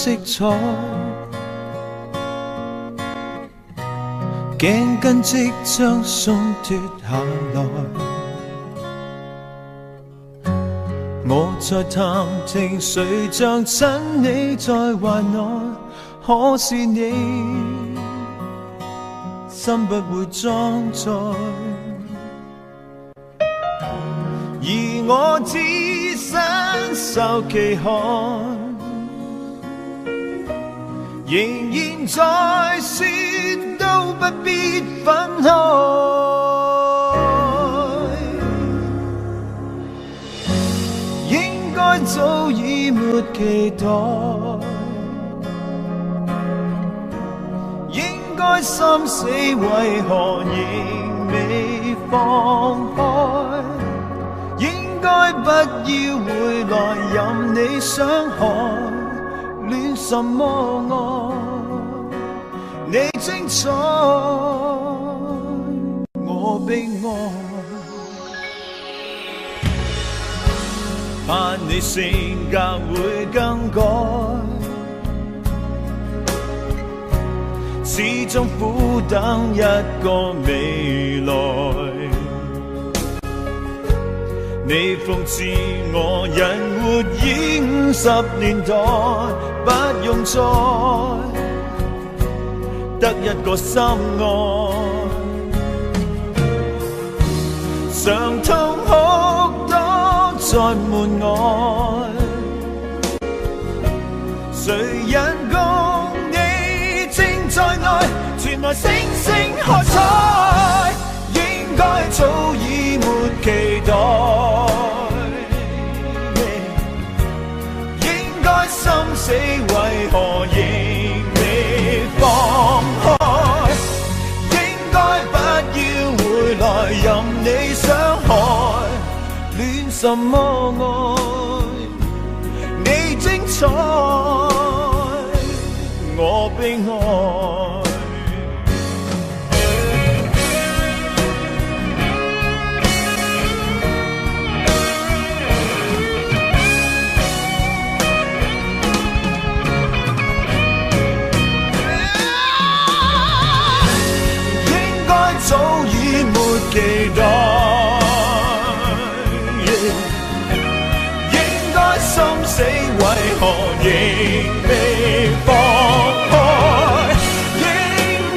色彩，颈筋即将松脱下来。我在探听，谁像亲你在怀内？可是你心不会装载，而我只身受其害，仍然在说都不必分开。应该早已没期待，应该心死为何仍未放开？应该不要回来任你伤害，恋什么爱？你精彩，我悲哀。盼你性格會更改，始終苦等一個未來。你諷刺我人活已50年代，不用再得一個心愛，常痛哭多在門外，誰人共你正在內，傳來星星喝彩，應該早已沒期待，應該心死為何仍未放開，應該不要回來任你傷害，戀什麼愛？你精彩，我悲哀。應該早已沒期待，心死為何仍未放開？應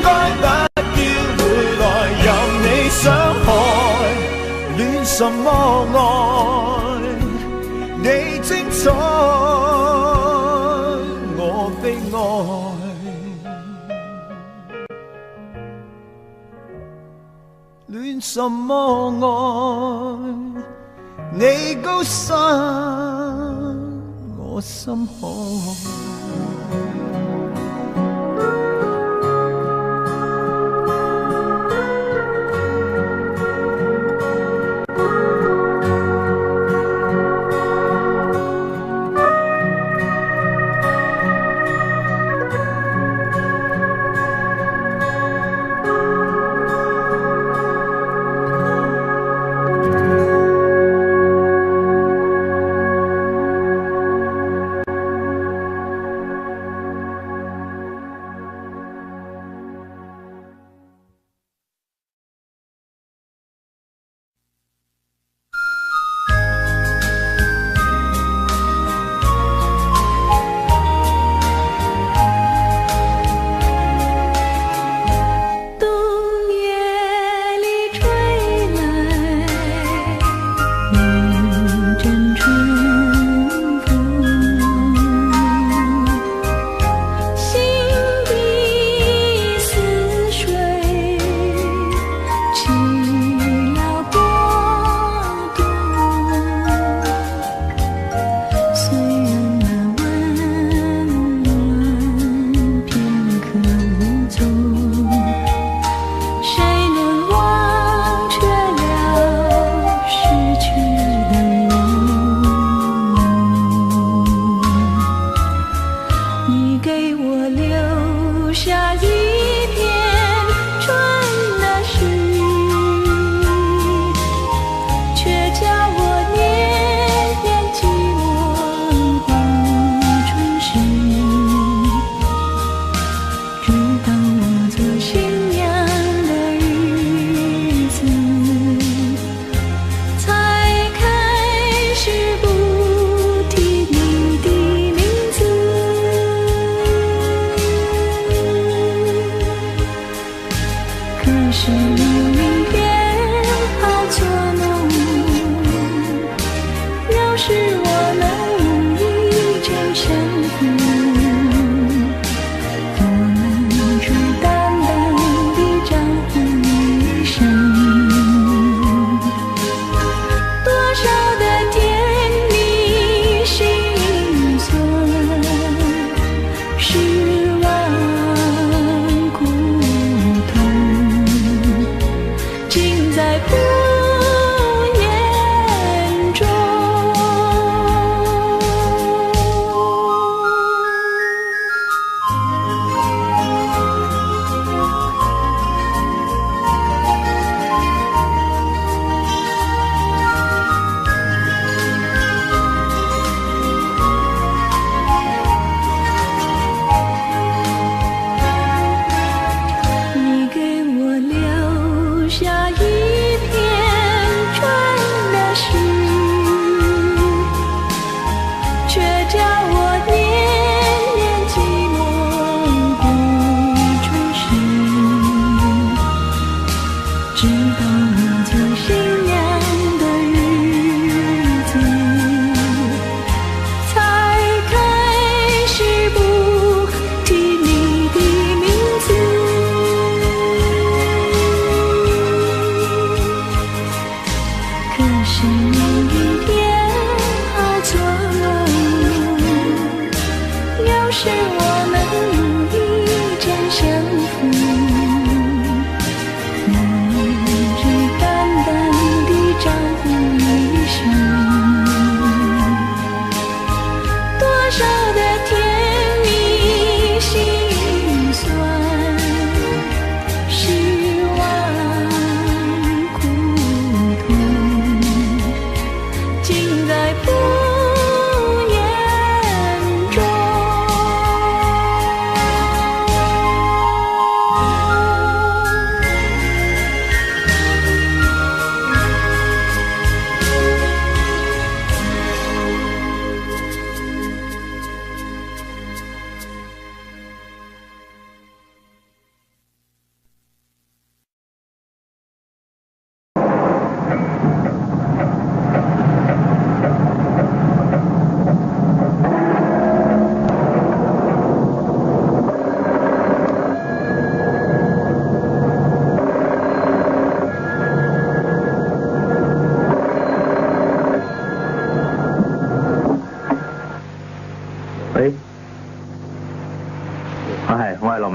該不要回來任你傷害，戀什麼愛？你精彩，我悲哀。戀什麼愛？你高山，我心海。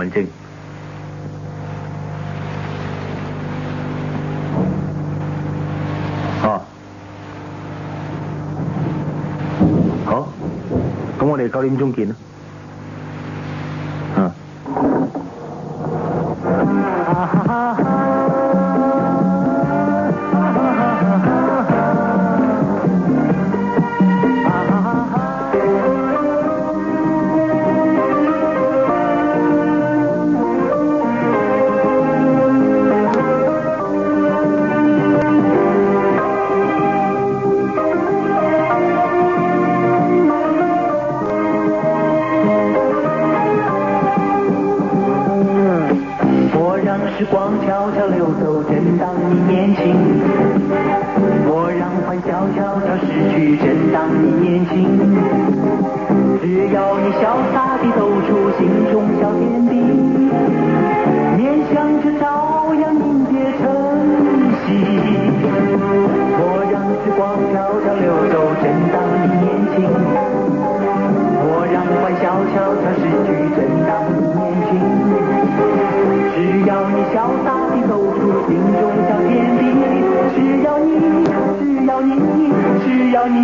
文靜。哦，好，咁我哋9點鐘見啦。嗯。时光悄悄流走，正当你年轻。我让欢笑悄悄逝去，正当你年轻。只要你潇洒地走出心中小天地，面向着朝阳迎接晨曦。我让时光悄悄流走，正当你年轻。我让欢笑悄悄逝去，正当你年轻。只要你潇洒地走出心中小天地，只要你，只要你，只要你。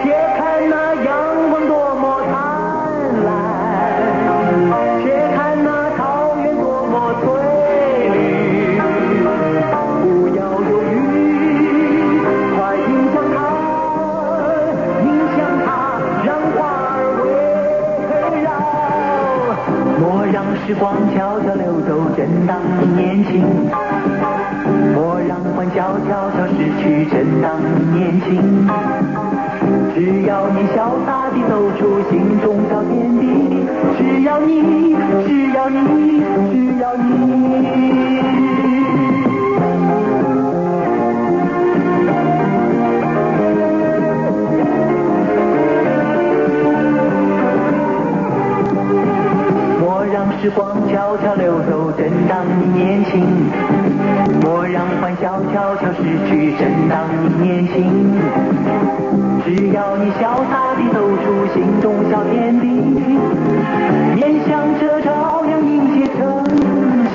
且看那阳光多么灿烂，且看那草原多么翠绿。不要犹豫，快迎向它，迎向它，让花儿围绕。我让时光悄悄流走，正当你年轻。我让欢笑悄悄逝去，正当你年轻。只要你潇洒地走出心中小天地，只要你，只要你，只要你。时光悄悄流走，正当你年轻。我让欢笑悄悄逝去，正当你年轻。只要你潇洒地走出心中小天地，面向着朝阳迎接晨曦。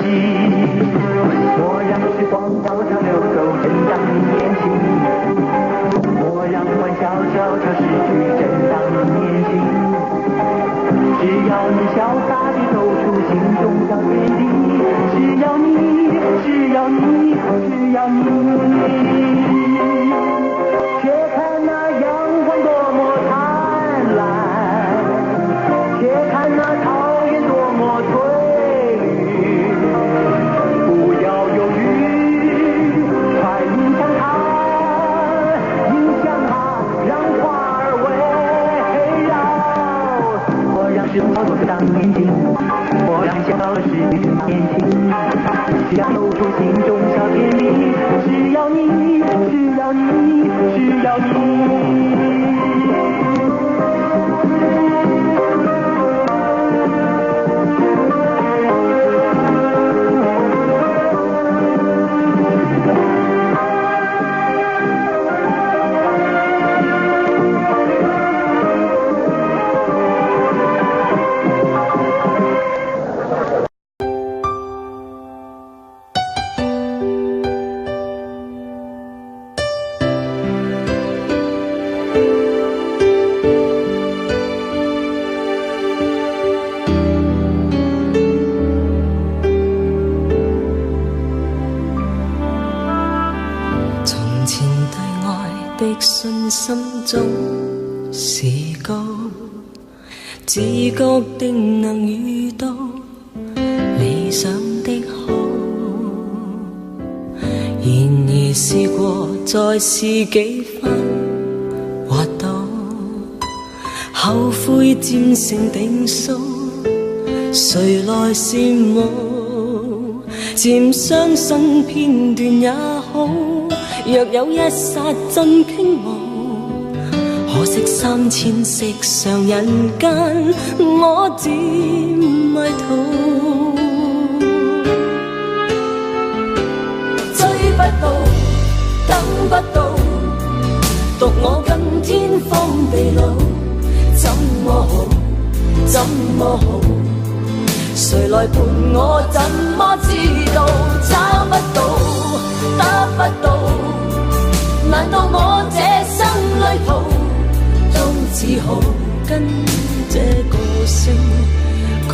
我让时光悄悄流走，正当你年轻。我让欢笑悄悄逝去，正当你年轻。只要你潇洒地走出心中小天地，只要你，只要你，只要你。且看那阳光多么灿烂，且看那草原多么翠绿。不要犹豫，快迎向它，迎向它，让花儿围绕。我让时光走当年轻，我让笑逝去年轻。只要走出心中小天地，的信心總是高，自覺定能遇到理想的好，然而試過再試幾番滑倒，後悔漸成定數，誰來羨慕？漸相信片段也好，若有一剎真傾慕，可惜3000色上人間，我漸迷途。追不到，等不到，獨我跟天荒地老，怎麼好？怎麼好？誰來伴我？怎麼知道？找不到，得不到，難道我這生旅途都只好跟這個性共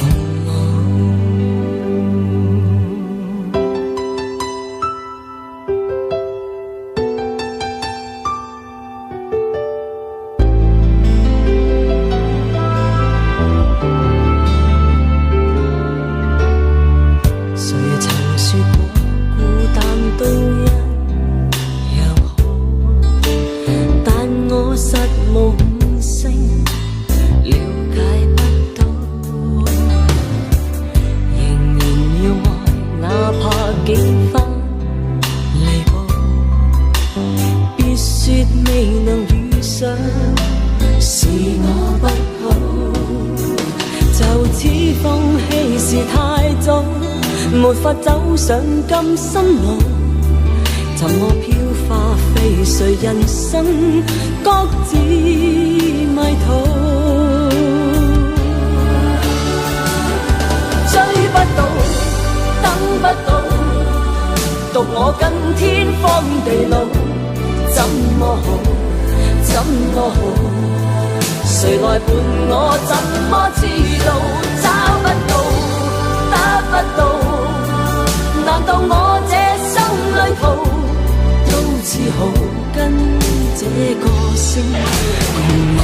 沒法走上咁深路，怎麼飄花飛碎人生，各自迷途。追不到，等不到，獨我跟天荒地老，怎麼好？怎麼好？誰來伴我？怎麼知道？找不到，得不到，難道我這生旅途都只好跟這個星共舞？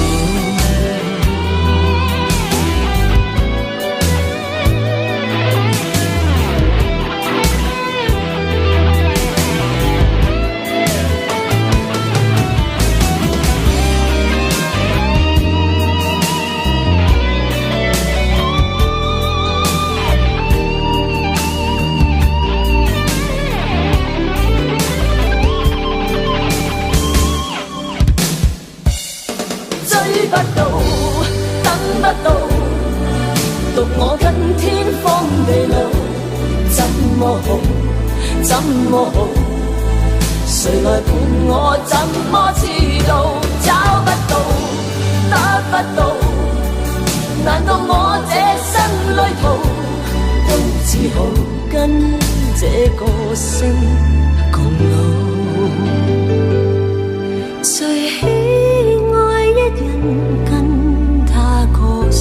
不到，等不到，獨我跟天荒地老，怎麼好？怎麼好？誰來伴我？怎麼知道？找不到，得不到，難道我這生旅途都只好跟這個星共老？最喜愛一人跟他歌聲。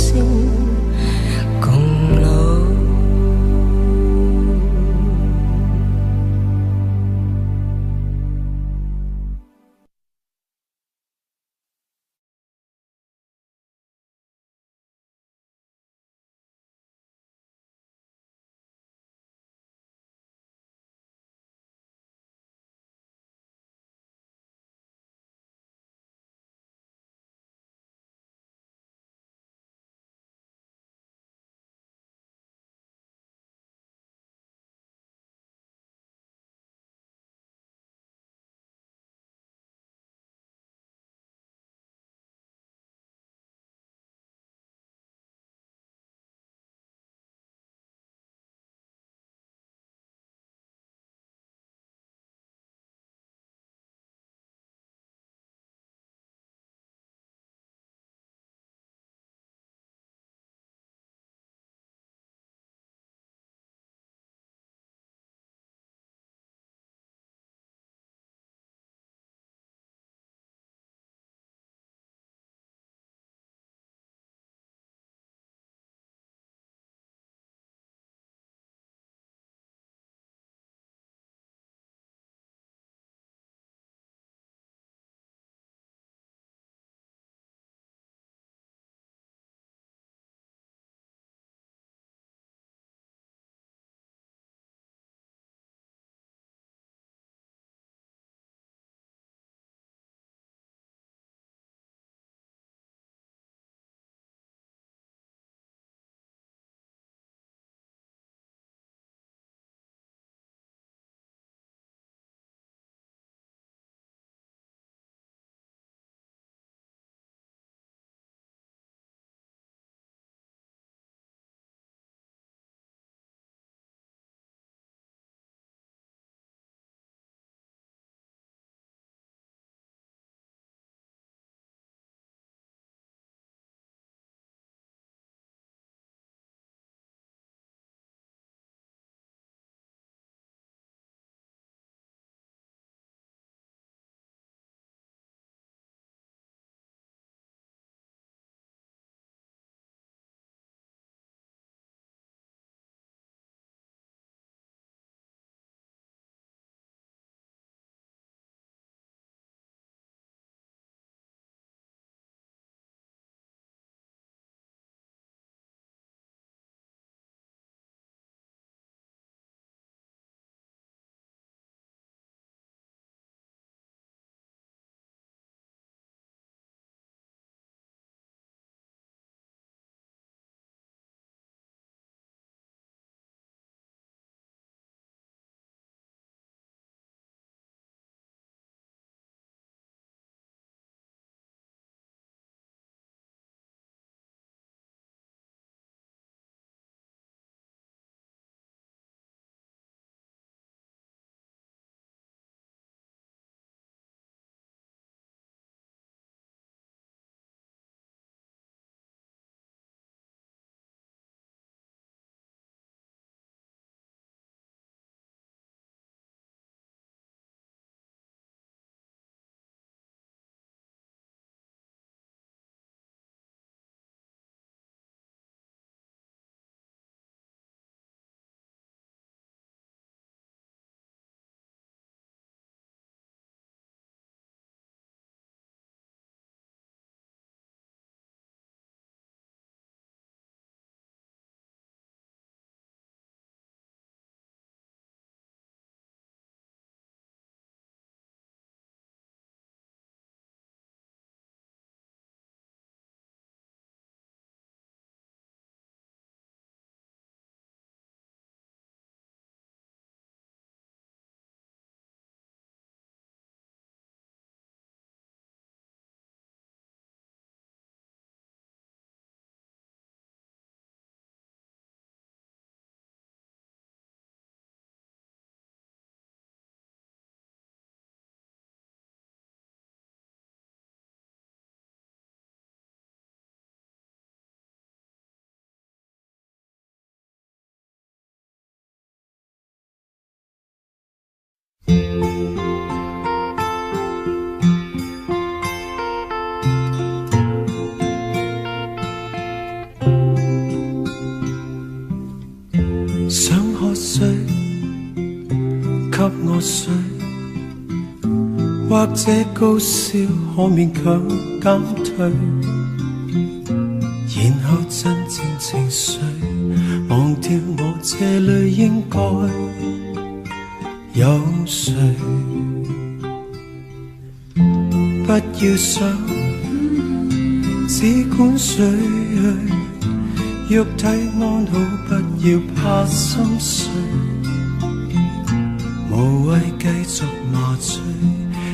和谁，或者高烧可勉强减退，然后真正情绪忘掉我这里应该有谁。不要想，只管睡去，肉體安好，不要怕心碎。無謂繼續麻醉，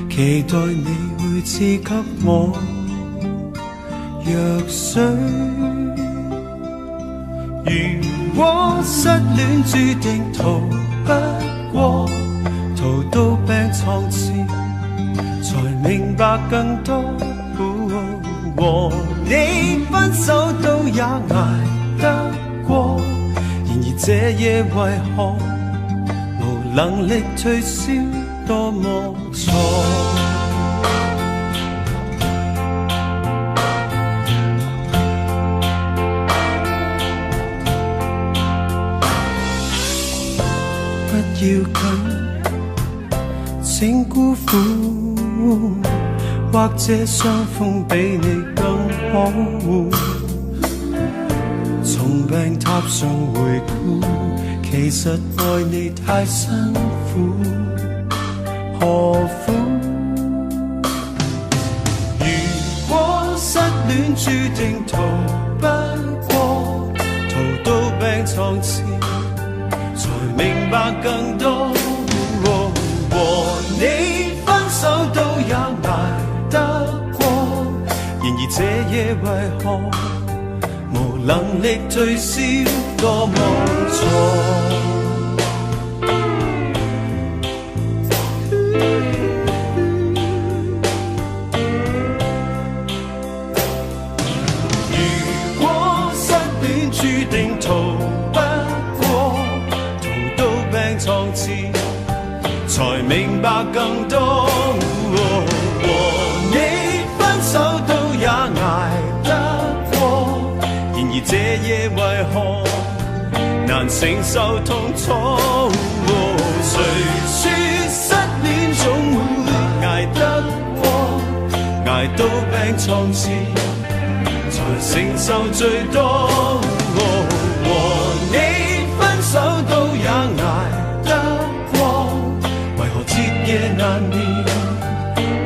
期待你會賜給我藥水。如果失戀注定逃不過，逃到病床前才明白更多。和你分手都也捱得過，然而這夜為何無能力退燒，多麼錯。不要緊，請辜負，或者傷風比你更可惡。從病榻上回顧，其實愛你太辛苦，何苦？如果失戀注定逃不過，逃到病床前才明白更多。和你分手都也捱得過，然而這夜為何無能力退燒，多麼錯。如果失戀注定逃不過，逃到病床前才明白更多。和你分手都也捱得過，然而這夜為何難承受痛楚？誰說失戀總會捱得過，捱到病床前才承受最多。和你分手都也捱得過，為何徹夜難眠？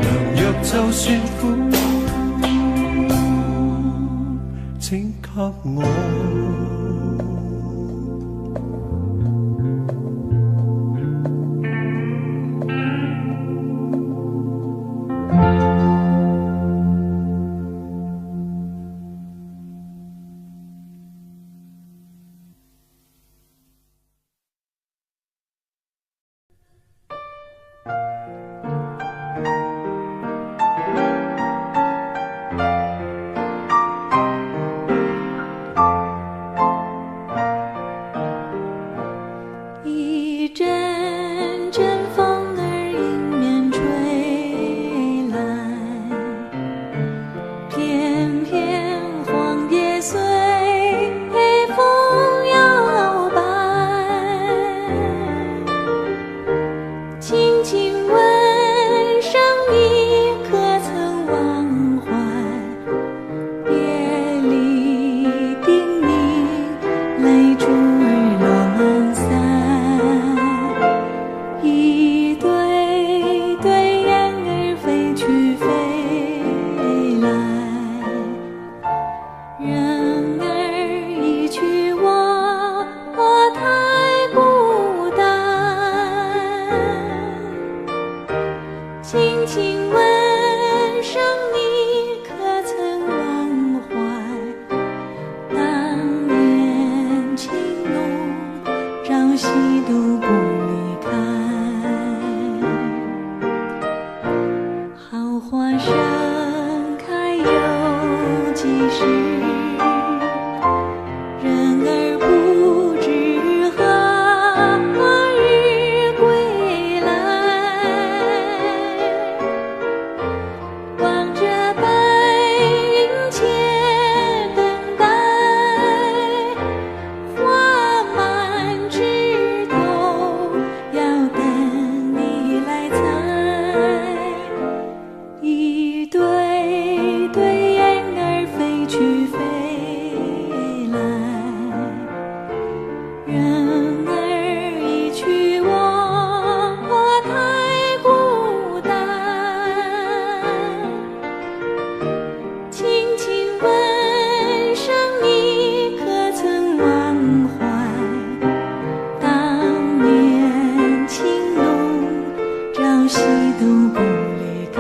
良藥就算苦，請給我。望着夕都不离开。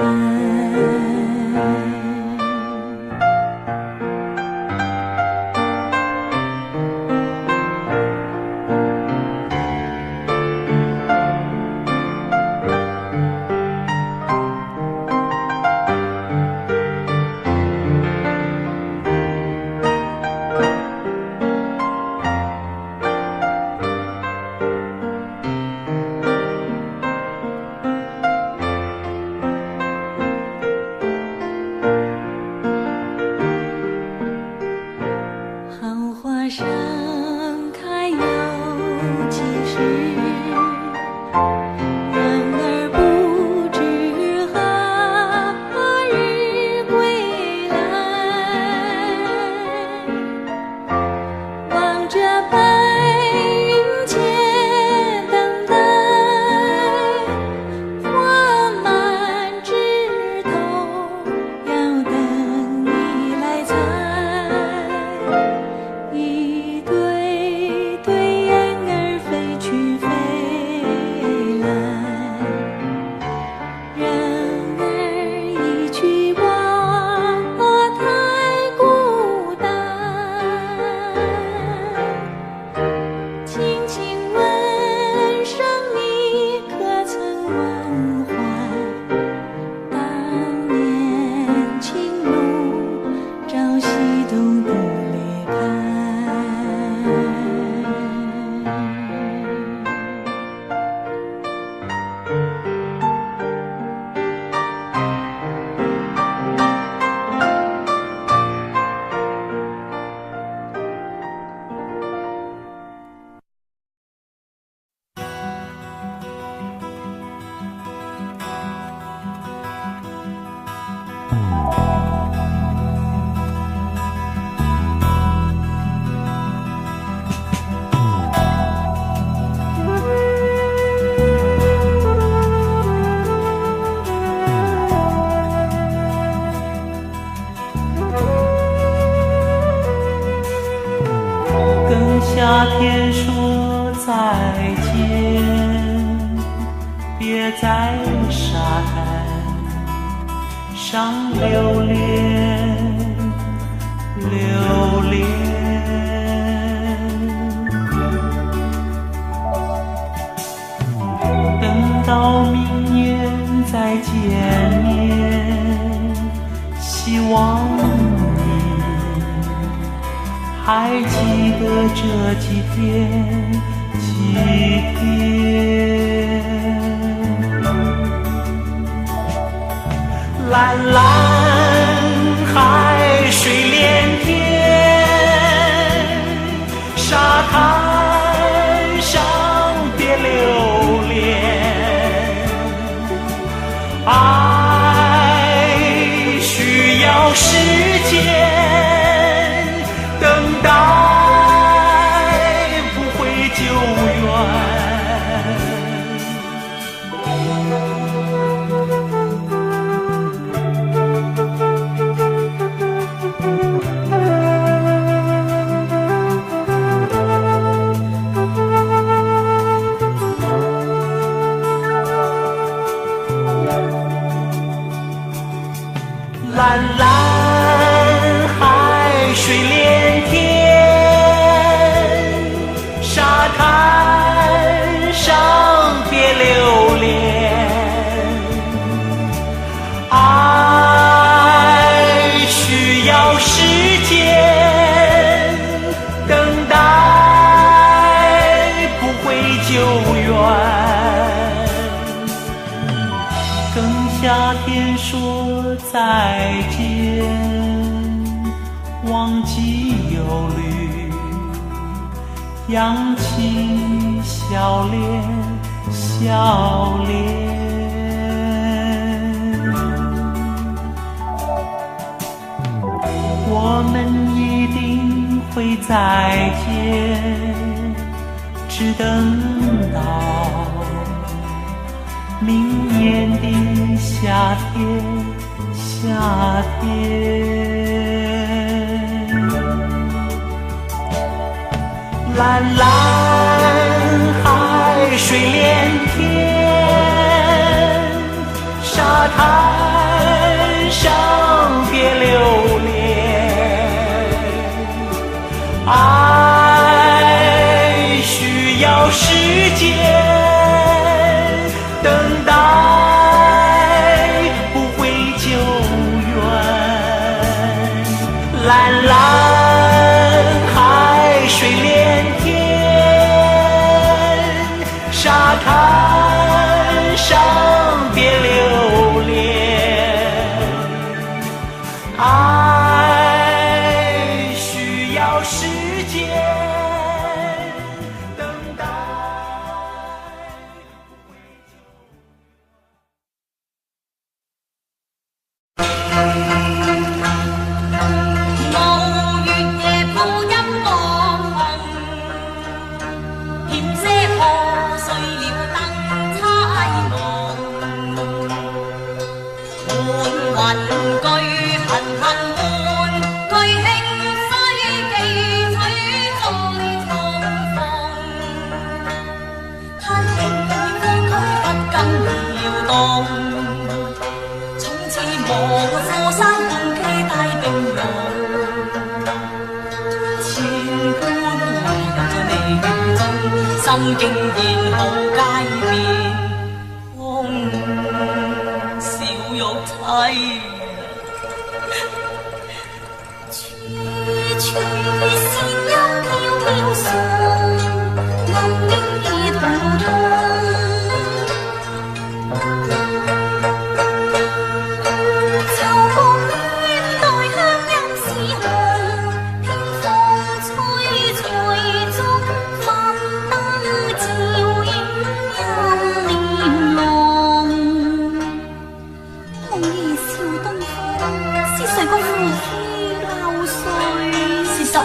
夏天说再见，别在沙滩上留恋，留恋。等到明年再见面，希望还记得这几天，蓝蓝海水连天，沙滩上别留恋，爱需要时间。等待不会久远，蓝蓝海水连天，沙滩上别留恋，爱需要时间，等待不会久远。跟夏天说再见，忘记忧虑，扬起笑脸，笑脸。我们一定会再见，只等到明年的夏天，夏天。蓝蓝海水连天，心竟然無界面，空小玉妻。處處是幽渺渺上，暗影已圖痛。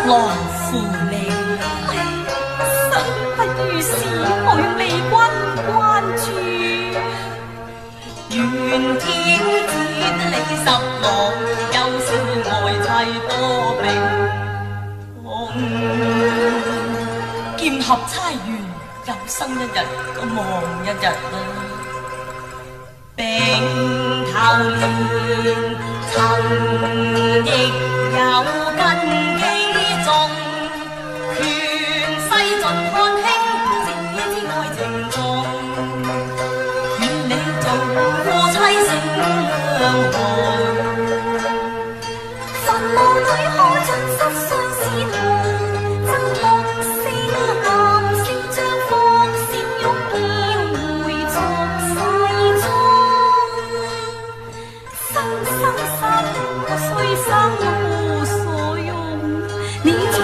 來扶你，生不如是許美君關注。願天節你十郎，又是愛妻多病痛。劍合釵圓，又生一日ก็望一日啦。並頭連曾亦有根基。權勢盡看輕，這之愛情重，願你做夫妻性相害。墳墓裏可盡失相思痛，爭木星暗星將福閃玉飄回俗世中。生我雖生無所用，你再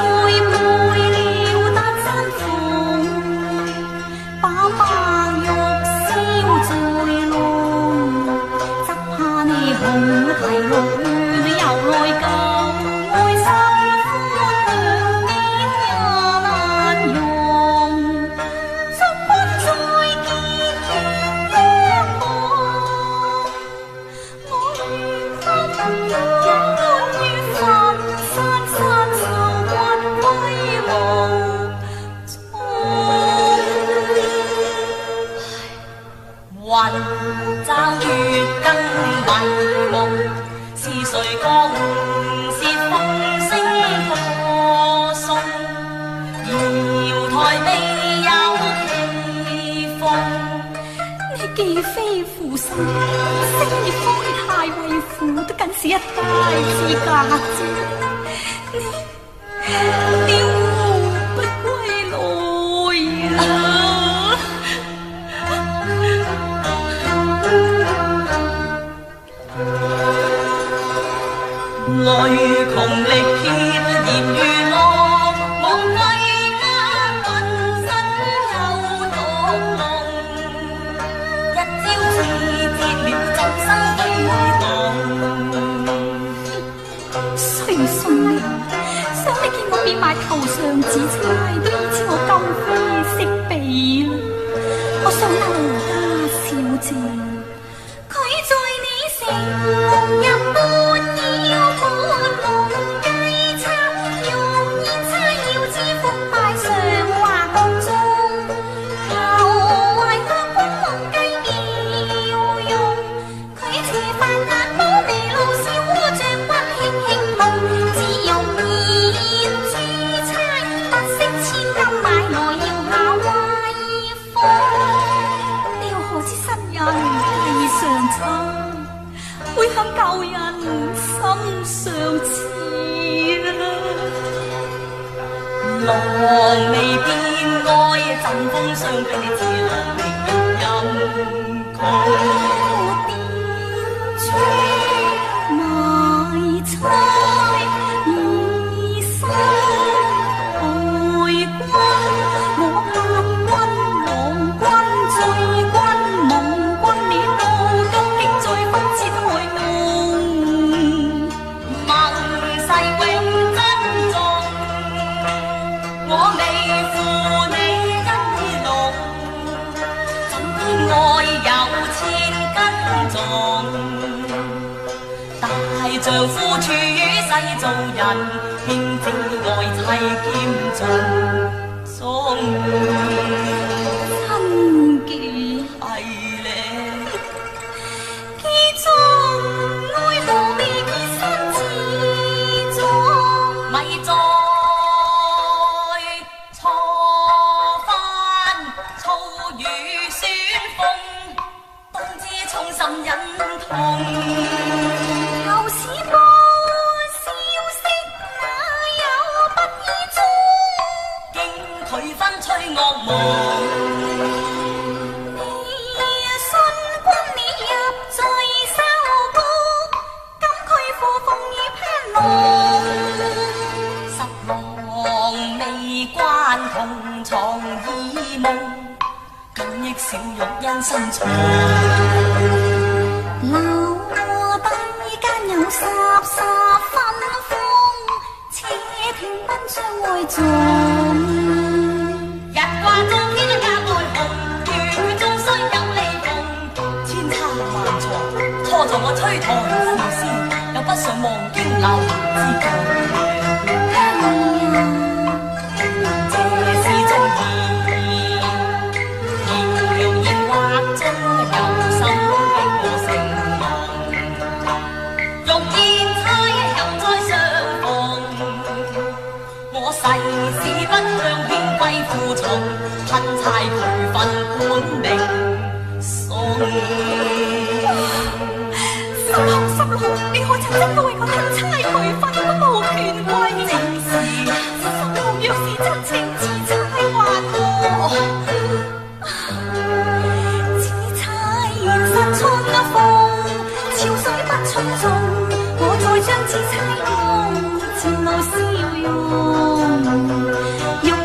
是一大之價值，你不歸來啦！淚窮力竭，鹽如落，忘計厄運身有毒龍，一朝自折了眾生對蕩。想你見我變賣頭上紫釵，都唔知我今非昔比啦。我想留家小姐，佢在你城入半腰半夢計策，用煙叉要知腐敗上畫中，求壞個本夢計妙用，佢似飯壓煲地路是烏醬骨輕輕碰。會向舊人心上刺啦，郎未變愛，贈風霜俾你似郎明陰曲，點埋釵以身愛君，我盼君郎君醉君夢君，你到今竟再不知愛夢，盟誓永珍重，我未負你恩濃，怎偏愛有千斤重，大丈夫處世做人，應知愛妻兼盡忠，親記係咧。記中愛無未結身自重，咪再錯翻痛。舊時報消息哪有不義中，經佢分吹惡夢。你信君你入罪收谷，咁佢負鳳葉攀龍。十郎未關同床異夢，今憶小玉因心重。樓底間有濕分風，且聽奔將愛重。日掛中天一家愛紅，雨中雖有離夢，千差萬錯，拖助我吹台笑仙，又不想望京流之共。世事不向偏歸負重，吞差培訓本命送。十郎，你可曾真都為我吞差培訓都無權歸？正是十郎若是真情，此差還我。此差現實春風，潮水不春種，我再將此差夢前路笑容。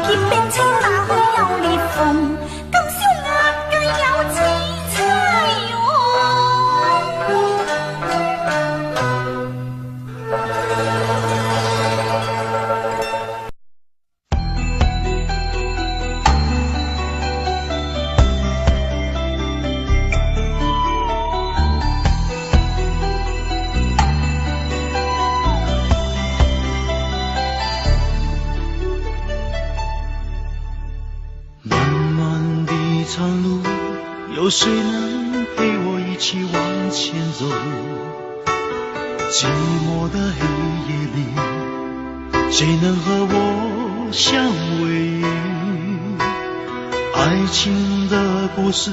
冰清打開有裂縫，今宵壓計有此差有谁能陪我一起往前走？寂寞的黑夜里，谁能和我相偎？爱情的故事，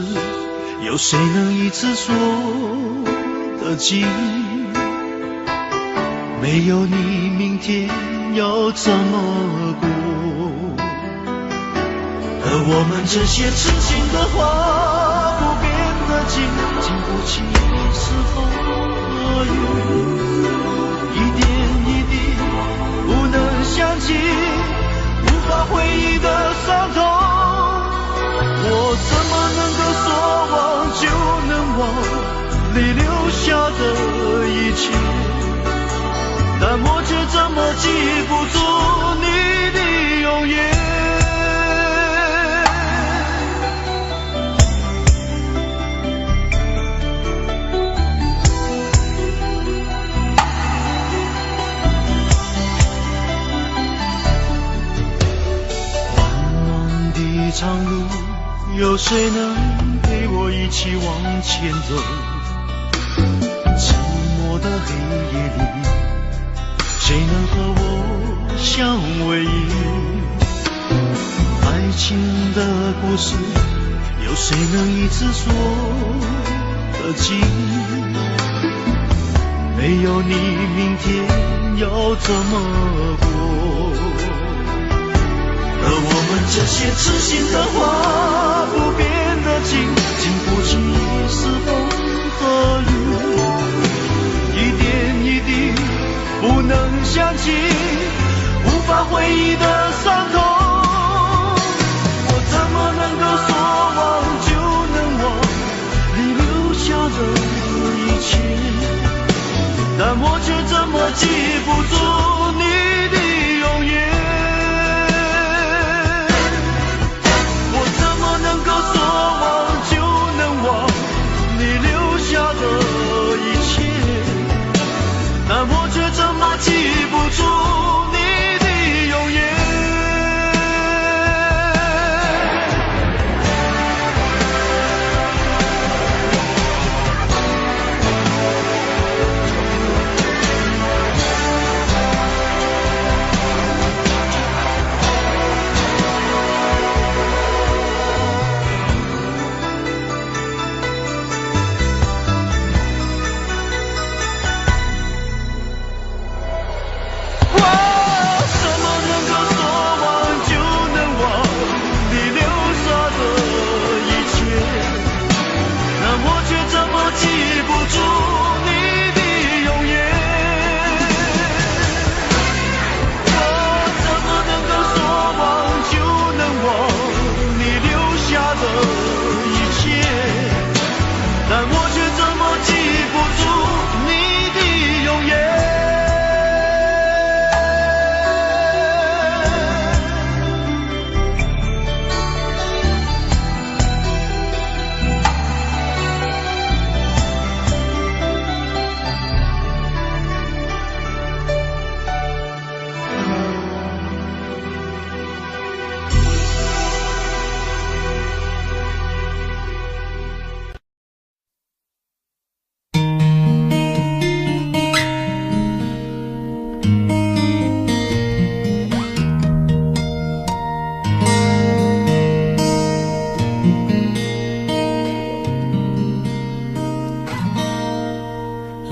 有谁能一次说得尽？没有你，明天要怎么过？而我们这些痴心的话不变的经，经不起是风和雨，一点一滴不能想起，无法回忆的伤痛。我怎么能够说忘就能忘你留下的一切，但我却怎么记不住你的永远。长路，有谁能陪我一起往前走？寂寞的黑夜里，谁能和我相偎？爱情的故事，有谁能一次说得尽？没有你，明天要怎么过？而我们这些痴心的话不变的情，经不起是风和雨，一点一滴不能想起，无法回忆的伤痛。我怎么能够说忘就能忘你留下的一切，但我却怎么记不住你的永远。能够说忘就能忘你留下的一切，但我却怎么记不住你的永远。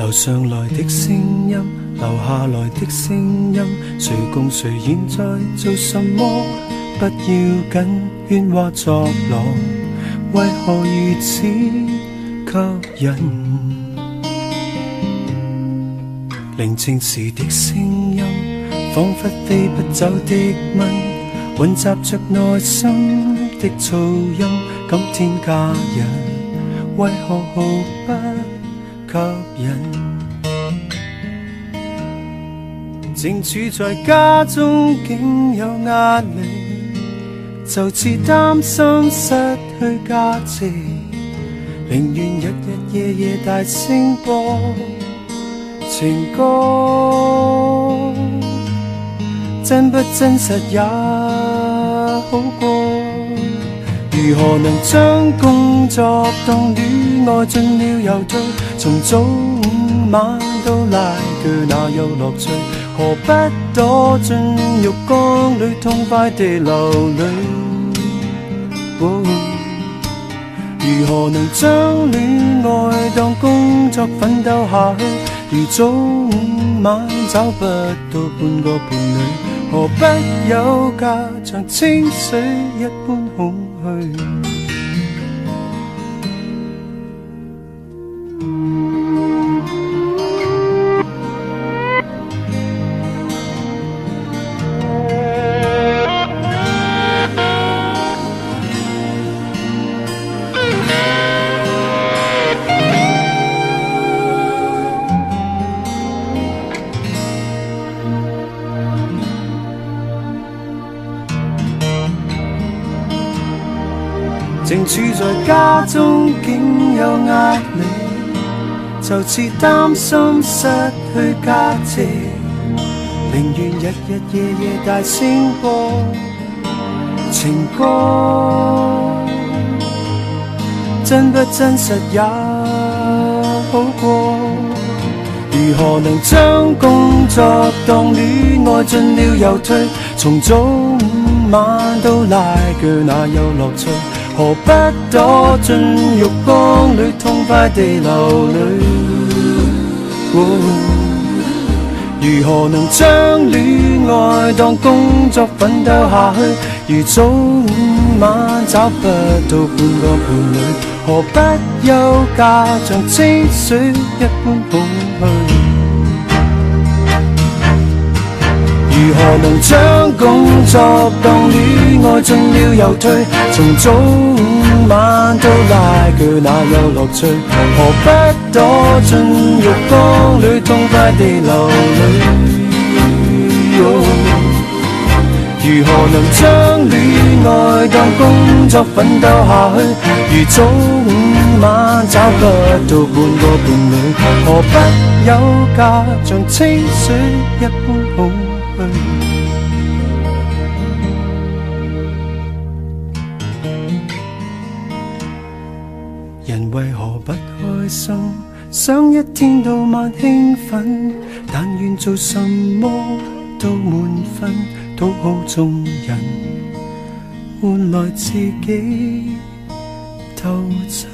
留上來的聲音，留下來的聲音，誰共誰現在做什麼？不要緊，喧嘩作樂，為何如此吸引？寧靜時的聲音，彷彿飛不走的蚊，混雜着內心的噪音，今天假日為何毫不吸引？正處在家中竟有壓力，就似擔心失去價值，寧願日日夜夜大聲播情歌，真不真實也好過。如何能將工作當戀愛盡了又退，從早午晚到拉鋸哪有樂趣？何不躲進浴缸裏痛快地流淚？如何能將戀愛當工作奮鬥下去？如早午晚找不到半個伴侶，何不有假像清水一般空虛？正處在家中竟有壓力，就似擔心失去價值，寧願日日夜夜大聲播情歌，真不真實也好過。如何能將工作當戀愛盡了又退，從早午晚到拉鋸哪有樂趣？何不躲進浴缸裏痛快地流淚？如何能將戀愛當工作奮鬥下去？如早午晚找不到半個伴侶，何不休假像清水一般空虛？如何能將工作當戀愛盡了又退，從早午晚到拉鋸哪有樂趣？何不躲進浴缸裏痛快地流淚？如何能將戀愛當工作奮鬥下去？如早午晚找不到半個伴侶，何不有假像清水一般空虛？人為何不開心？想一天到晚興奮，但願做什麼都滿分，討好眾人，換來自己偷襯。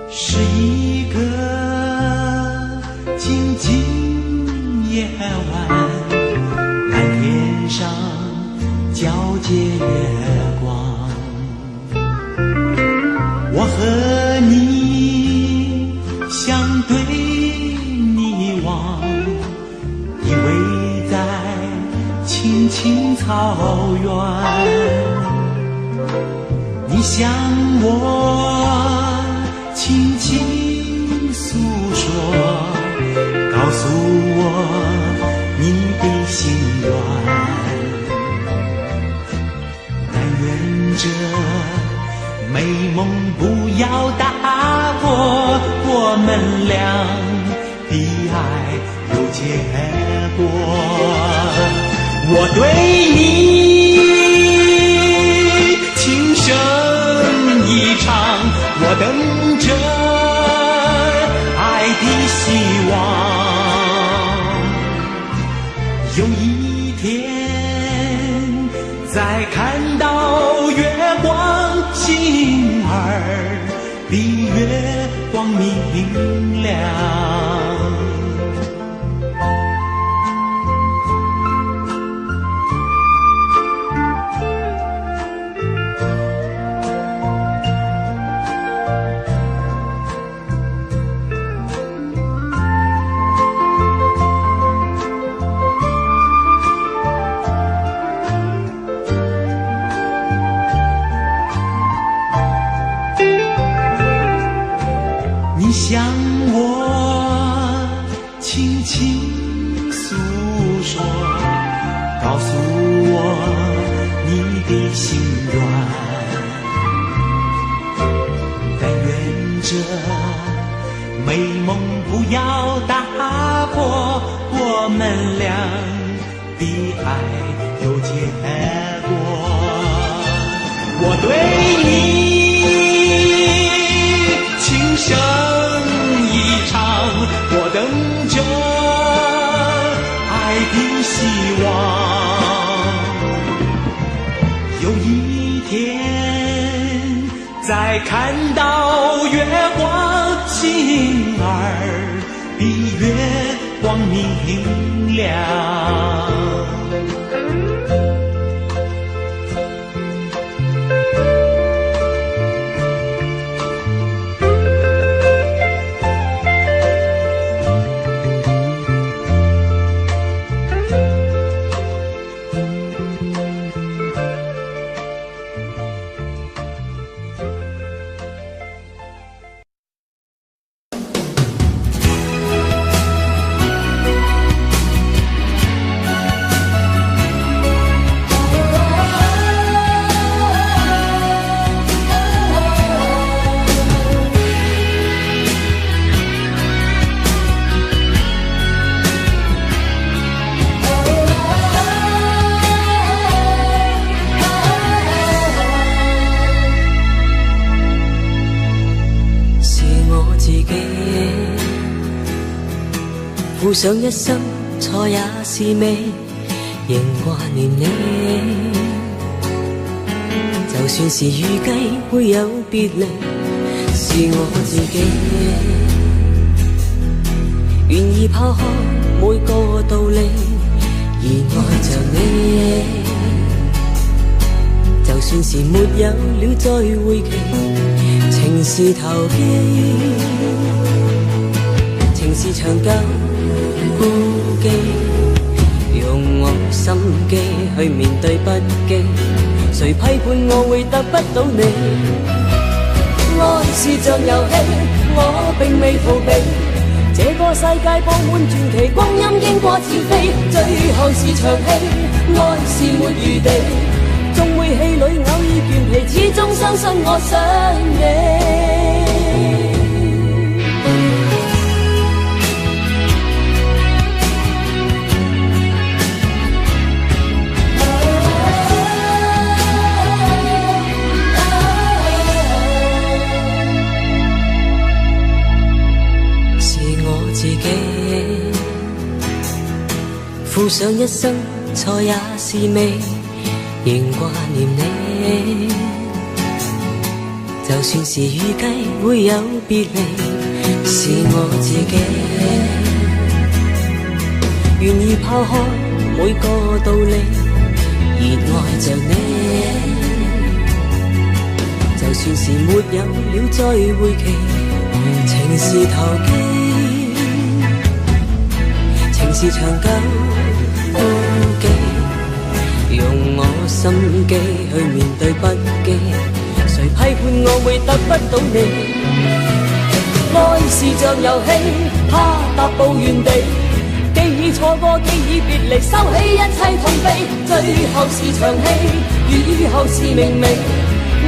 是一个静静夜晚，蓝天上皎洁月光，我和你相对凝望，依偎在青青草原，你向我轻轻诉说，告诉我你的心愿，但愿这美梦不要打破我们俩的爱有结果。我对你情深意长，我等着爱的希望，有一天再看到月光，心儿比月光明亮。你向我轻轻诉说，告诉我你的心愿，但愿这美梦不要打破我们俩的爱有结果。我对你情深意长，我等着爱的希望，有一天再看到月光，心儿比月光明亮。付上一生錯也是美，仍掛念你。就算是預計會有別離，是我自己願意拋開每個道理，而愛着你。就算是沒有了再會期，情是投機，情是長久孤寂，用我心機去面對不羈，誰批判我會得不到你？愛是像遊戲，我並未逃避，這個世界佈滿傳奇，光陰經過似飛，最後是場戲，愛是沒餘地，縱會氣餒偶爾倦疲，始終相信我想你。付上一生错也是美，仍挂念你。就算是预计会有别离，是我自己愿意抛开每个道理，热爱着你。就算是没有了再会期，情是投机，情是长久孤寂，用我心机去面对不羁，谁批判我會得不到你？愛是像遊戲，怕踏步原地，記已錯過，記已別離，收起一切痛悲。最後是場戲，雨後是明媚，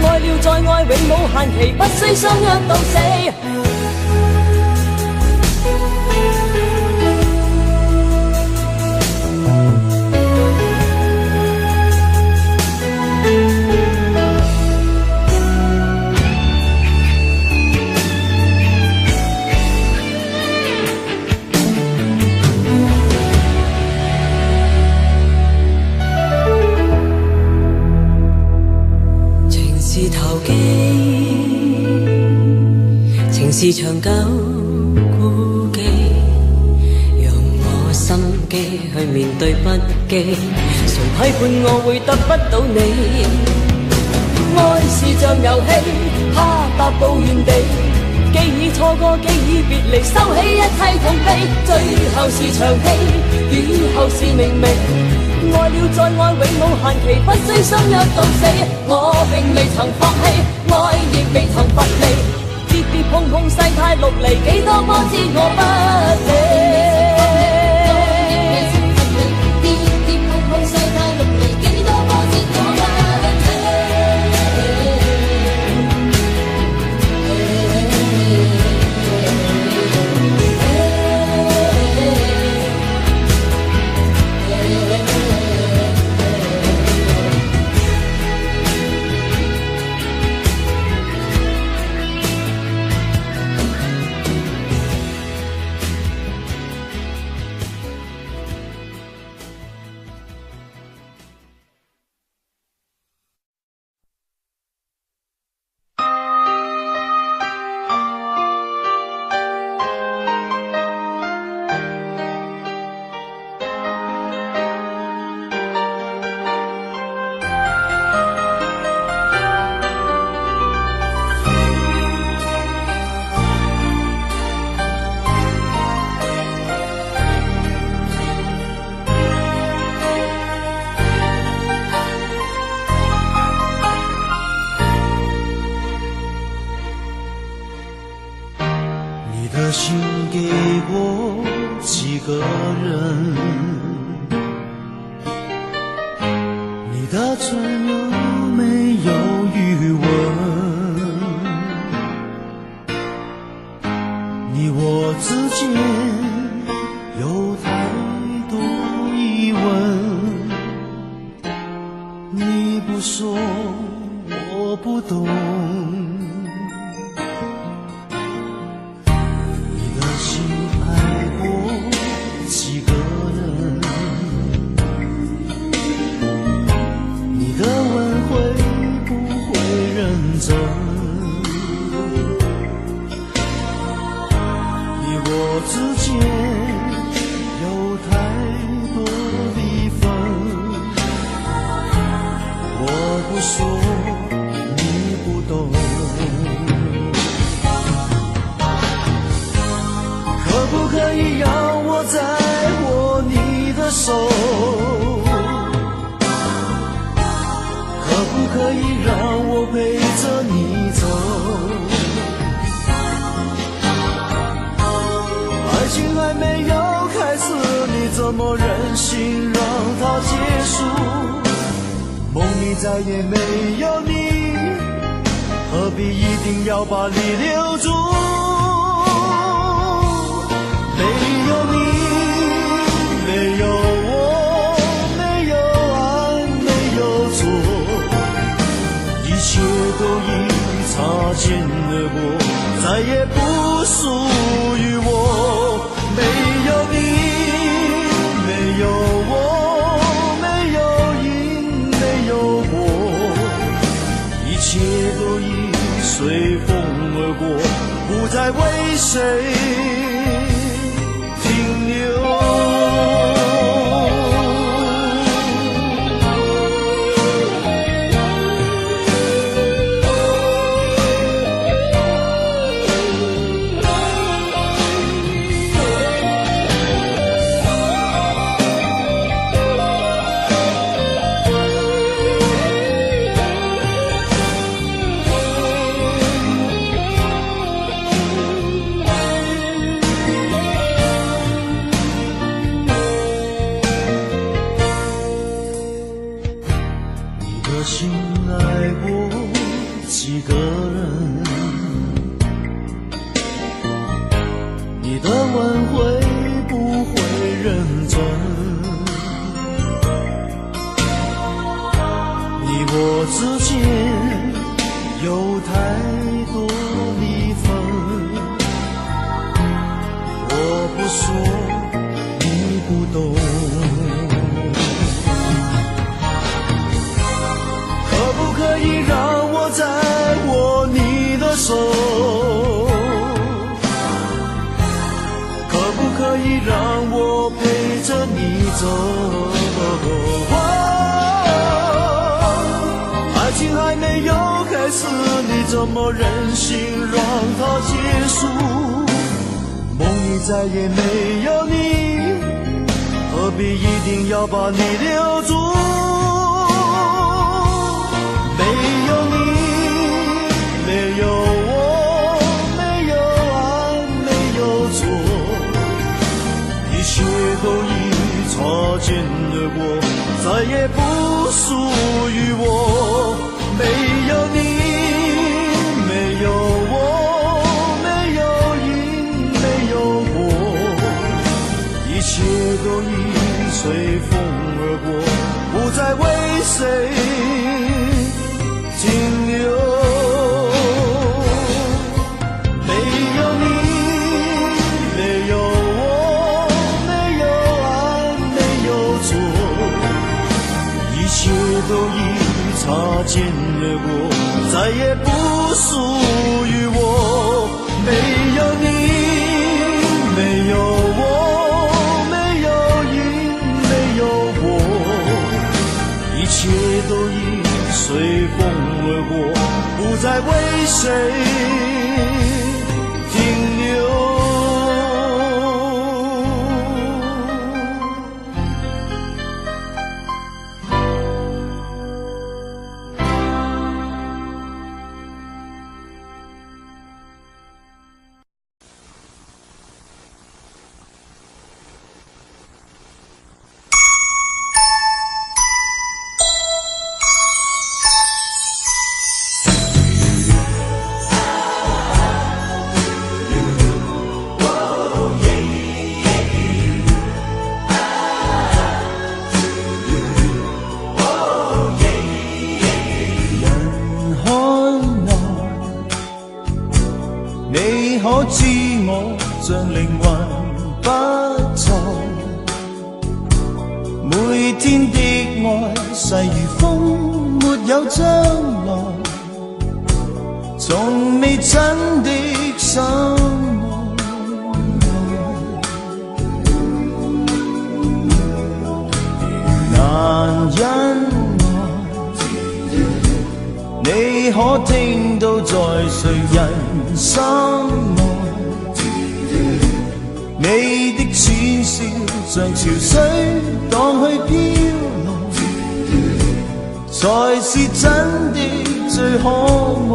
愛了再愛永無限期，不需相約到死。是長久孤寂，用我心機去面對不羈，誰批判我會得不到你？愛是像遊戲，怕踏步原地，記已錯過，記已別離，收起一切痛悲。最後是場戲，雨後是明媚，愛了再愛永無限期，不需相約到死。我並未曾放棄，愛亦未曾乏味。跌跌碰碰，世態陸離，幾多波折我不理。跌跌碰碰，世態陸離，幾多波折我不没有你，没有我，没谁停留？心爱过几个人？你的问会不会认真？你我之间有太多离分，我不说你不懂。可以让我再握你的手，可不可以让我陪着你走？爱情还没有开始，你怎么忍心让它结束？梦里再也没有你，何必一定要把你留住？没有你，没有我，没有爱，没有错，一切都已擦肩而过，再也不属于我。没有你，没有我，没有影，没有我，一切都已随风而过，不再为谁停留。没有你，没有我，没有爱，没有错，一切都已擦肩而过，再也不属于我。没有你，没有我，没有影，没有我，一切都已随风而过，不再为谁停留。可知我像靈魂不在，每天的愛細如風，沒有將來，從未真的相愛，難因愛，你可聽到在誰人心內？你的淺笑像潮水蕩去飄來，才是真的最可愛，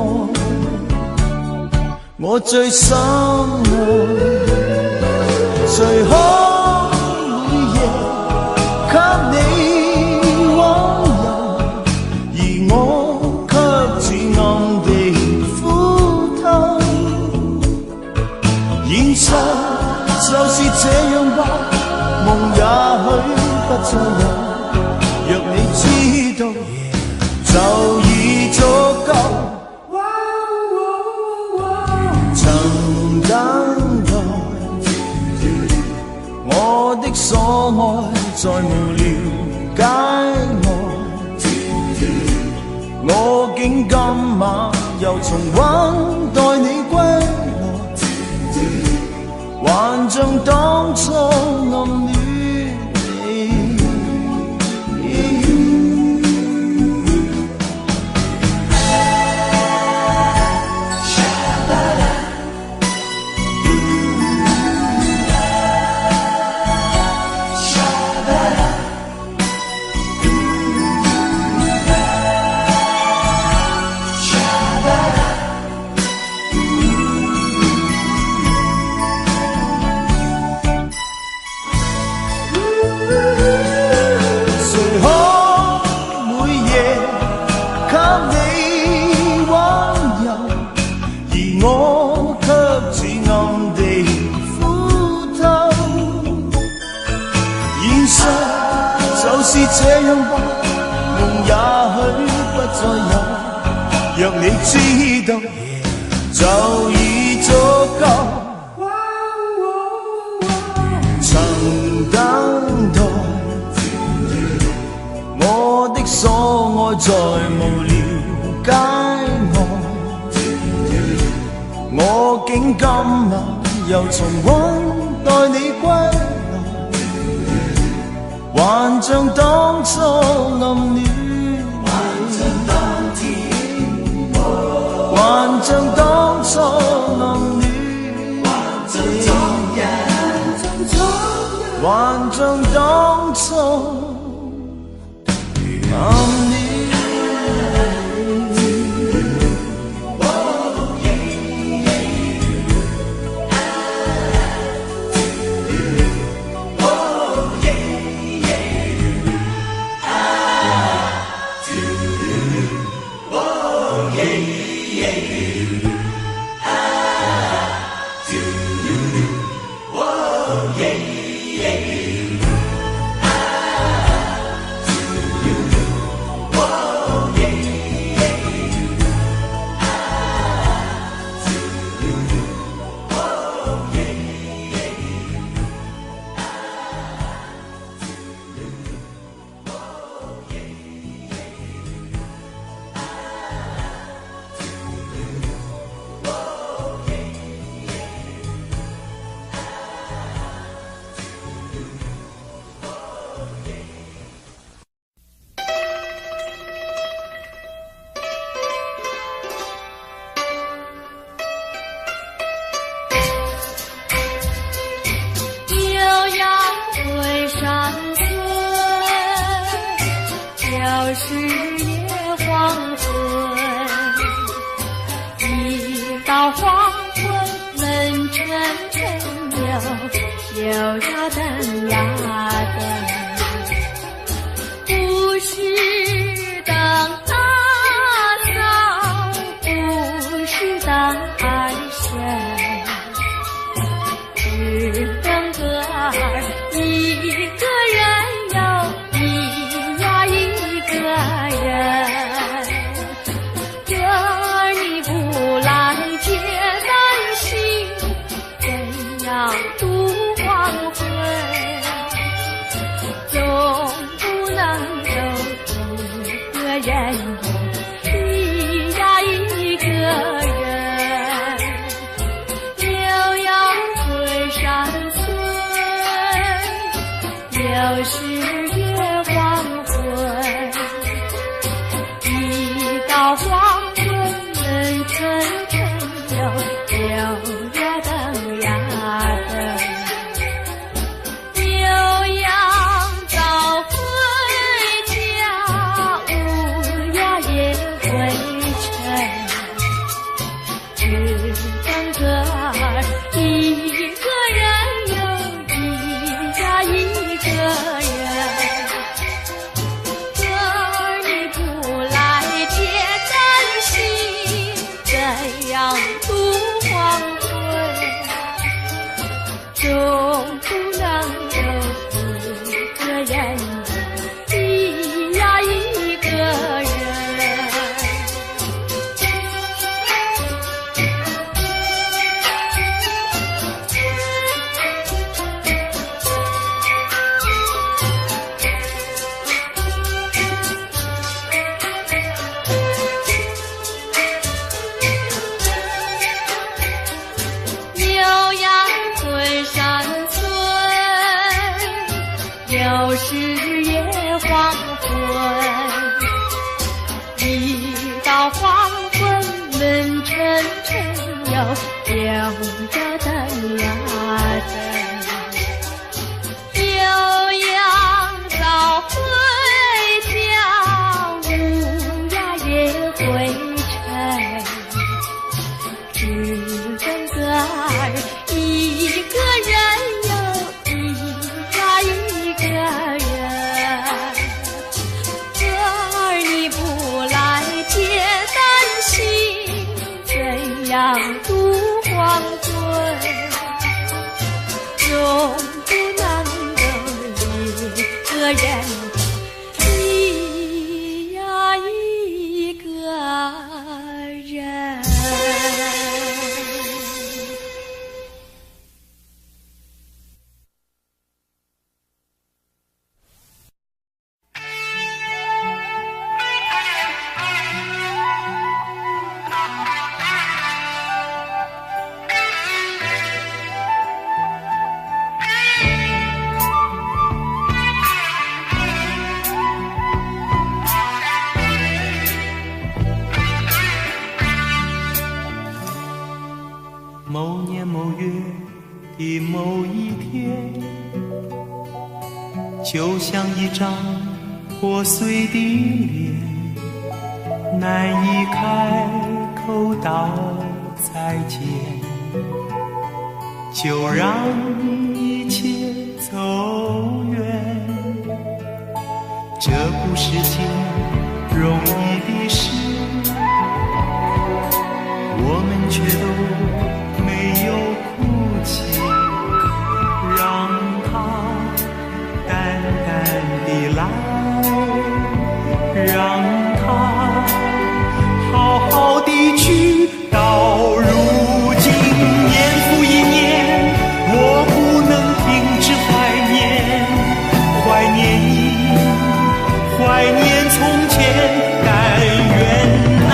我最深愛。誰可每夜給你溫柔，而我卻似暗地呼吸，現實就是這樣吧，夢也許不再有，若你知道就已足夠。曾等待我的所愛，再無了解我竟今晚又重溫待你歸來。像當初暗戀你。這樣吧，夢也許不再有，若你知道就已足夠。曾等待我的所愛在無聊街外，我竟今晚又重溫待你歸。還像當初暗戀你，還像當初暗戀你，還像當初暗戀你。是夜黄昏，一到黄昏冷沉沉又要等呀等，不是等阿嫂，不是等二婶，只等个儿一个人又一呀一个人，这你不来接担心，怎样度黄昏？总不能够一个人一呀一个人，又要回山村，又是月黄昏，一到黄昏冷沉沉又呀等呀等，又要早回家，午呀也晨又迢迢等呀等，悠扬早回家，午呀也回城，只等个儿一个人又一个人，哥儿你不来接，担心怎样度黄昏，总不能够一个人，一呀一个人。某年某月的某一天，就像一张破碎的脸，难以开口道再见，就让一切走远。这不是件容易的事，我们却都没有哭泣，让它淡淡地来，让它好好地去。到如今年复一年，我不能停止怀念，怀念你，怀念从前。但愿那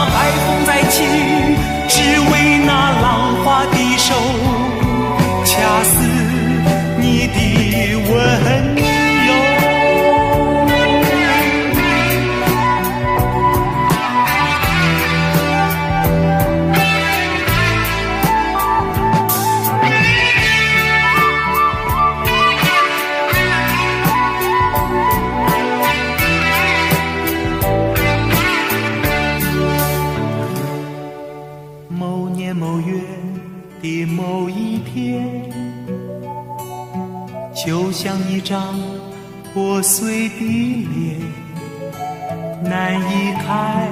海风再起，只为那浪花的手，恰似你的温柔。某年某月的某一天，就像一张破碎的脸，难以开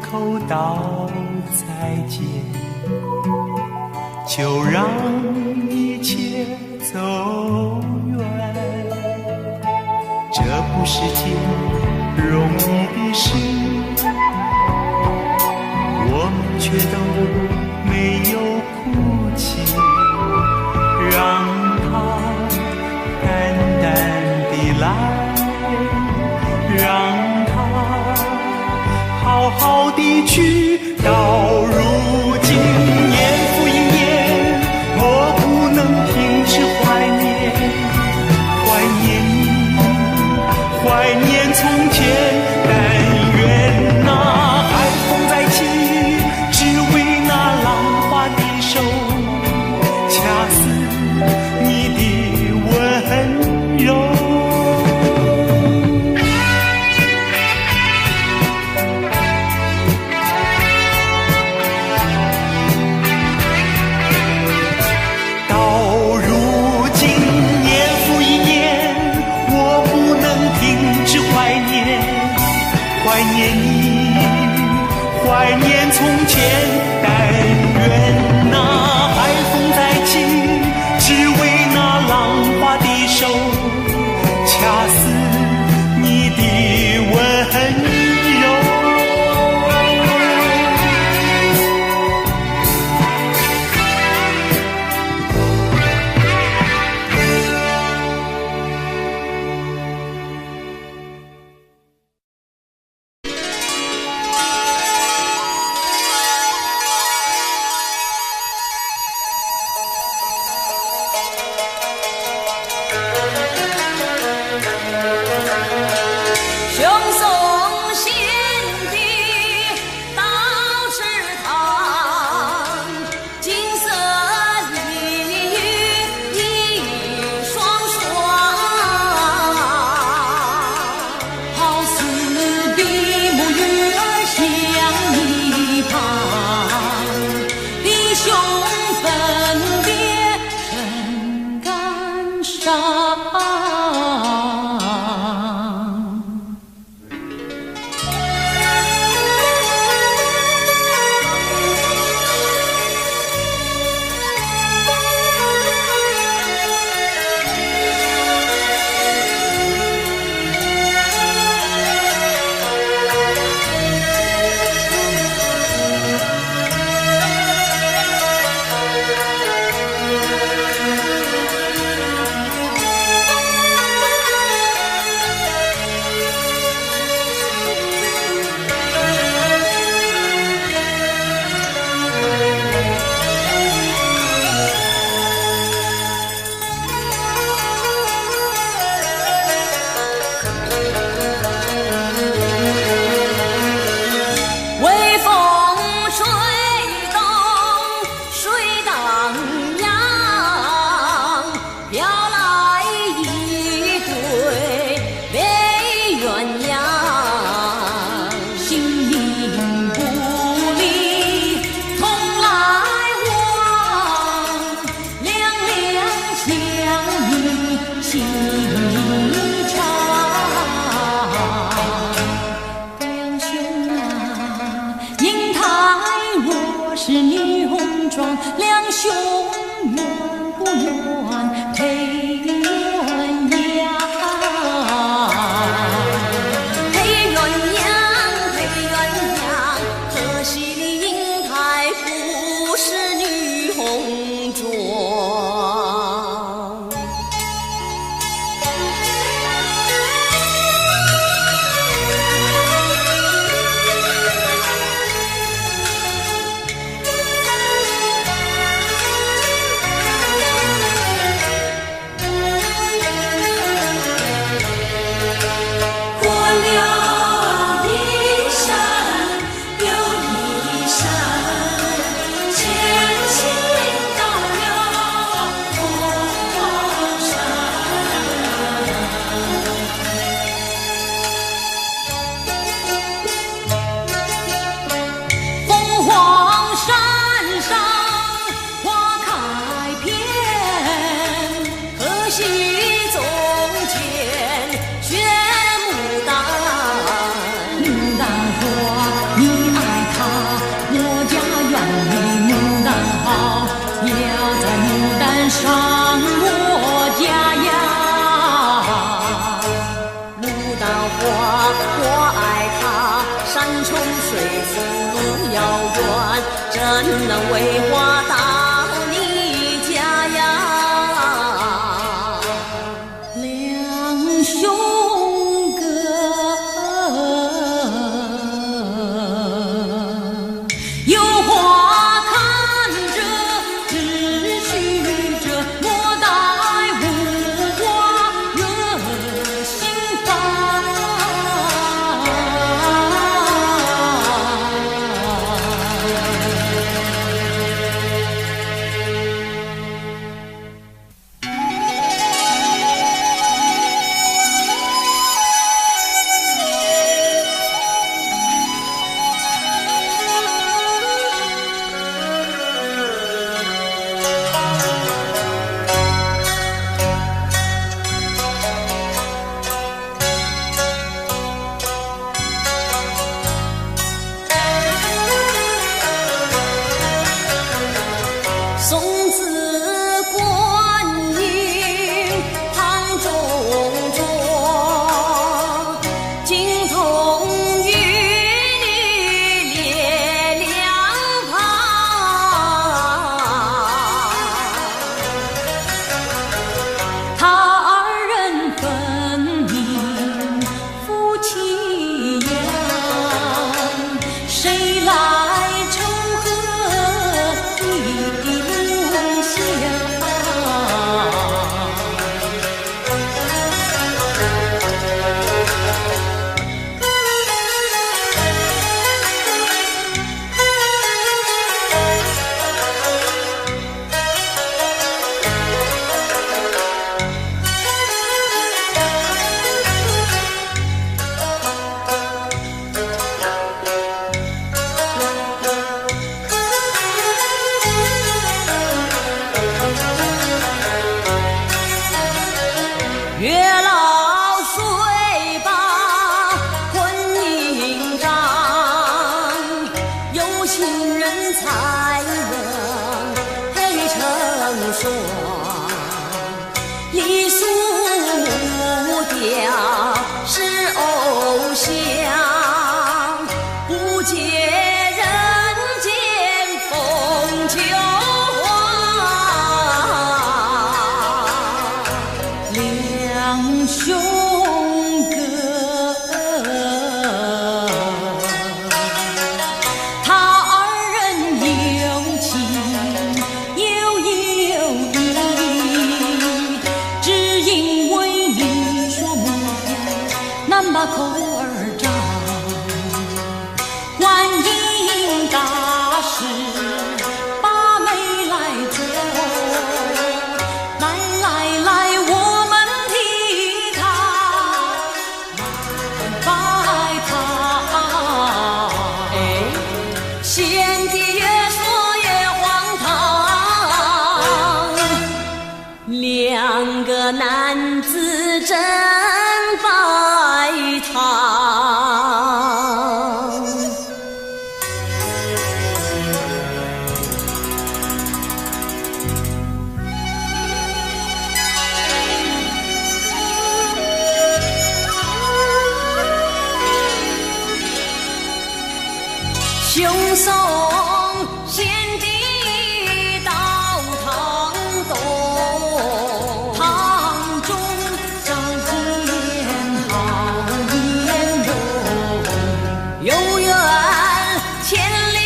口道再见，就让一切走远。这不是件容易的事，我们却都没有哭泣，让它淡淡地来，让它好好地去。到如今年复一年，我不能停止怀念，怀念你，怀念从前。但愿那海风再起，只为那浪花的手，恰似你的温柔。到如今年复一年，我不能停止怀念，怀念你，怀念从前。但愿那海风再起，只为那浪花的手，恰似你的温柔。两兄愿不愿配鸳鸯？配鸳鸯，配鸳鸯，可惜英台不是女红妆。上我家呀，牡丹花我爱它，山重水复路遥远，怎能为花到你家呀？两兄哥，有花看着只许着，莫待无花惹心烦。雄松献地到堂东，堂中照见好颜容，有缘千里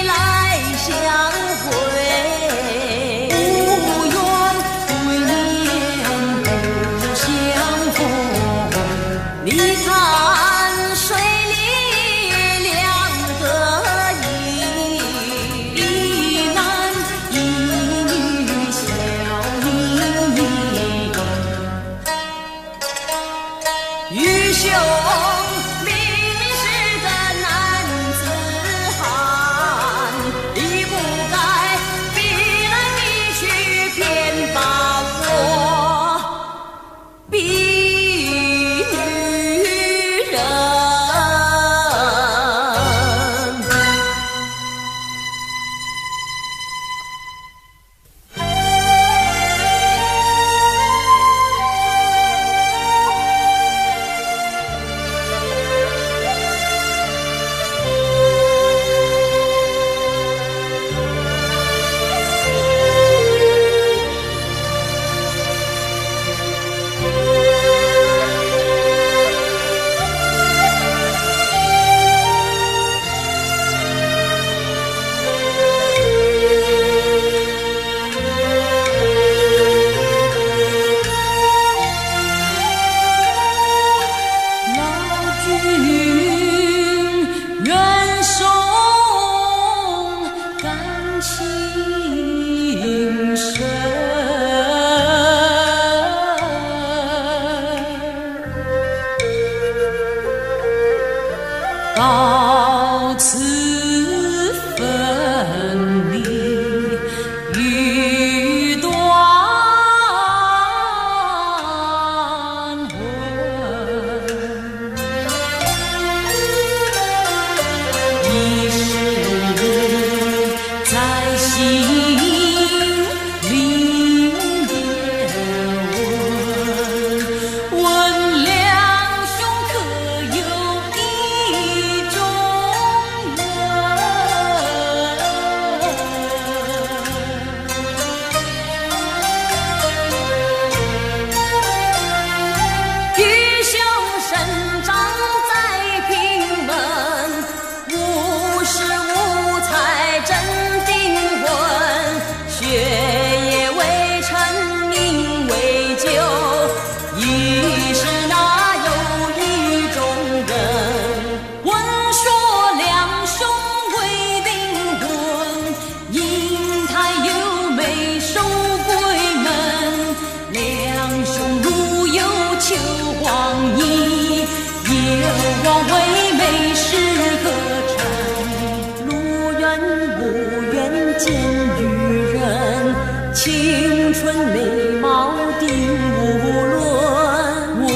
来相会，无缘对面不相逢。你看水里两个影，一男一女笑盈盈。愚兄明明是个男子汉，你不该逼来逼去，偏把我逼女人。老君远送感情深，到此分离欲断魂。一世在心里面问，问两兄可有意中人？愚兄生长在平门，无事无才真定魂，学业未成名未就，一时哪有意中人？闻说两兄未订婚，英台有美守闺门，两兄如有求黄衣，也望为媒是个臣。路远无缘见与人，青春美貌定无论。问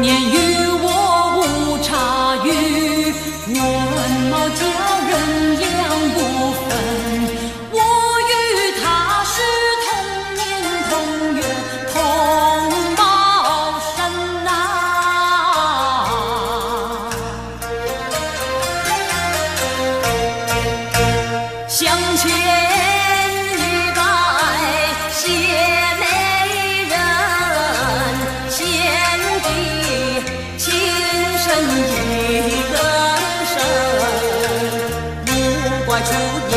年与我无差距，问貌叫人两不分。我与他是同年同月同胞生啊。向前一拜谢媒人，献帝亲身一更生，不怪出言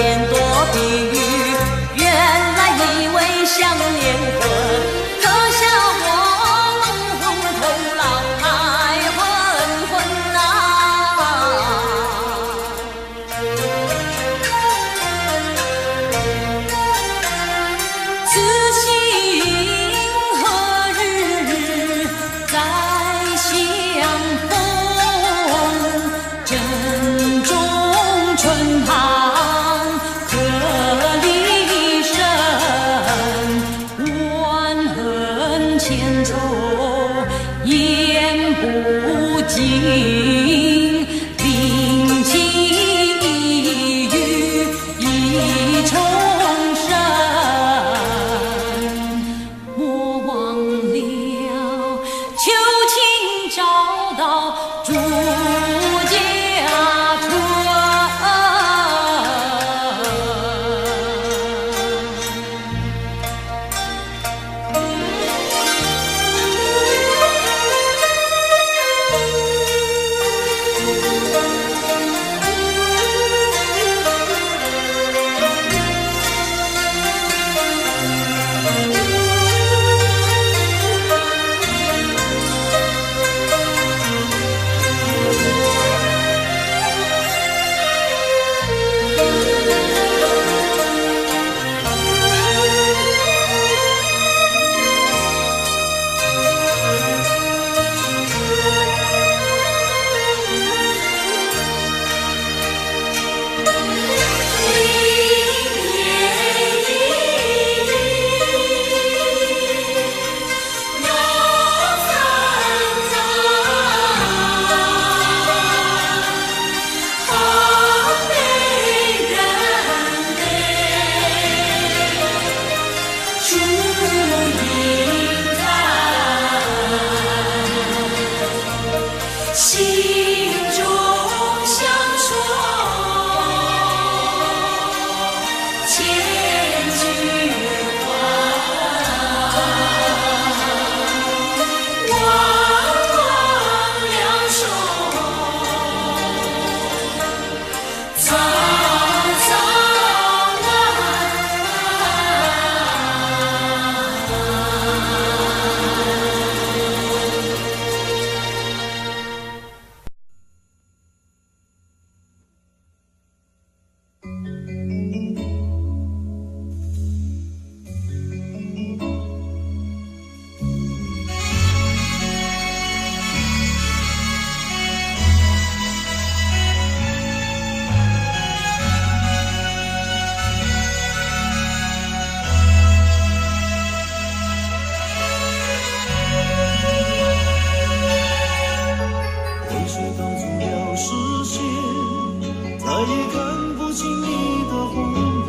也看不清你的谎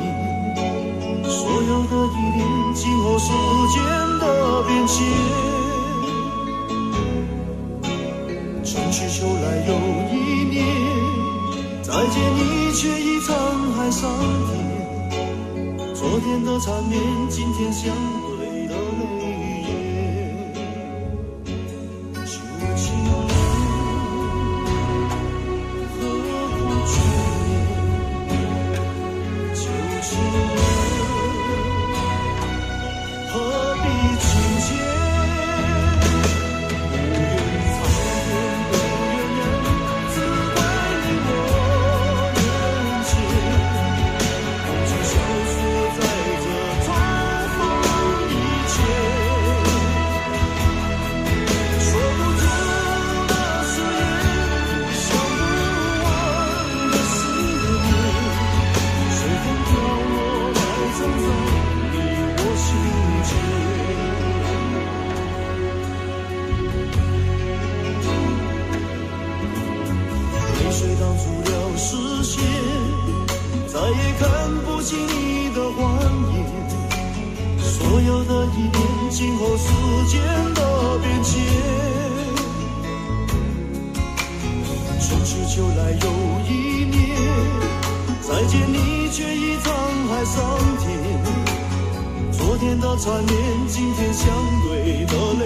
言，所有的依恋经过时间的变迁，春去秋来又一年，再见你却已沧海桑田，昨天的缠绵，今天相对的泪眼，旧情何苦眷恋，旧情何必情结，不愿苍天，不愿人，只怪你我人间，就消失在这春风一切。说不出的誓言，想不完的思念，随风飘落埋藏在你我心间。泪水挡住了视线，再也看不清你的谎言，所有的依恋经过时间的变迁，春去秋来又一年，再见你却已沧海桑田，昨天的缠绵，今天相对的泪